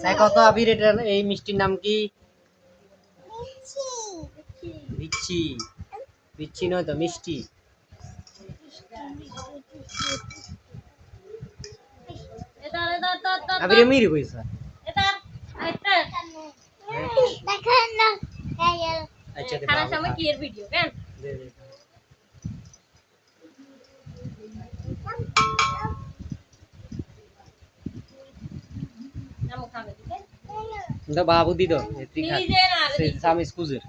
সাই কত আবির এটা এই মিষ্টির নাম কি? বিচ্ছি। বিচ্ছি নয় তো মিষ্টি। আবির মিরি কইছা আচ্ছা দে খানা সময় কি এর ভিডিও কেন দে দে নাম খাবে দিতে দা বাবু দি দো এতি খা সে সামিস কুজের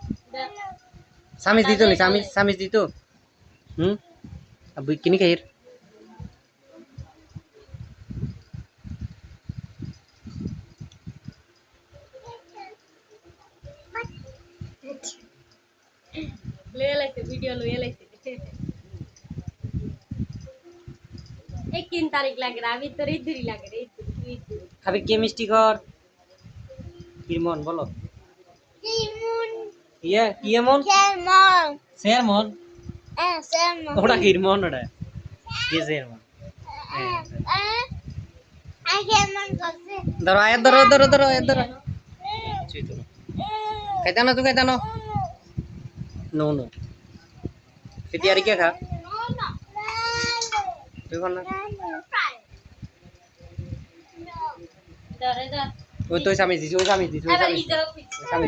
সামিস দিতো নি সামিস দিতো अब किनी खाइर ले लाइते वीडियो ले लाइते एक 3 तारीख लागे रे अभी तो इधर ही लागे रे अभी केमिस्ट्री कर किरमन बोलो किरमन ये किरमन शेरमन शेरमन शेरमन ओड़ा किरमन ओड़ा ये शेरमन आई शेरमन करसे दरो आया दरो दरो दरो दरो चीतो कहता ना तू कहता ना नो नो फिर तैयारी क्या खा तू कौन ना दरे दर वो तो सामी दी वो सामी दी वो सामी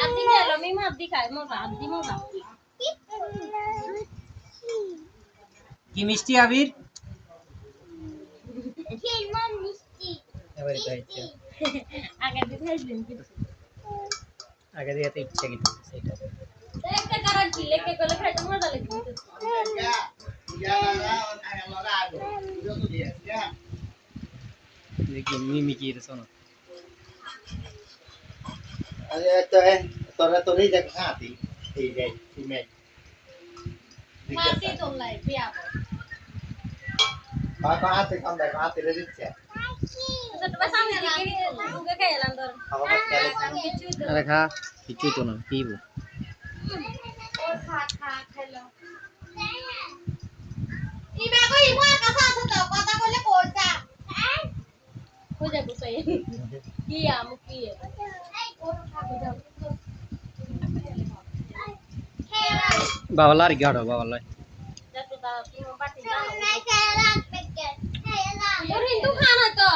आदि चलो मैं आदि खाए मोगा आदि मोगा की मिष्टी आबिर केमन मिष्टी এবারে খাইছে আগে দিতে আসলেন কিছু আগে দিতে ইচ্ছা কিন্তু সেটা একটা কারণ কি লেকে গলে খাইতে মজা লাগে দেখি মিমি কি রে শোনো আরে তোরা তো নেই দেখা খাতি এই যাই তুমি মাসি তোলাই বিয়া Có hát thì không để có hát thì nó đứt chè. Ada kah? Kicu tu nak, kibu. Ibu aku ibu apa sah satu kota boleh kota. Kota aku saya. Iya mungkin. Bawa lari gado, bawa lari. Jatuh dah, timo pati dah. और हिंदू खाना तो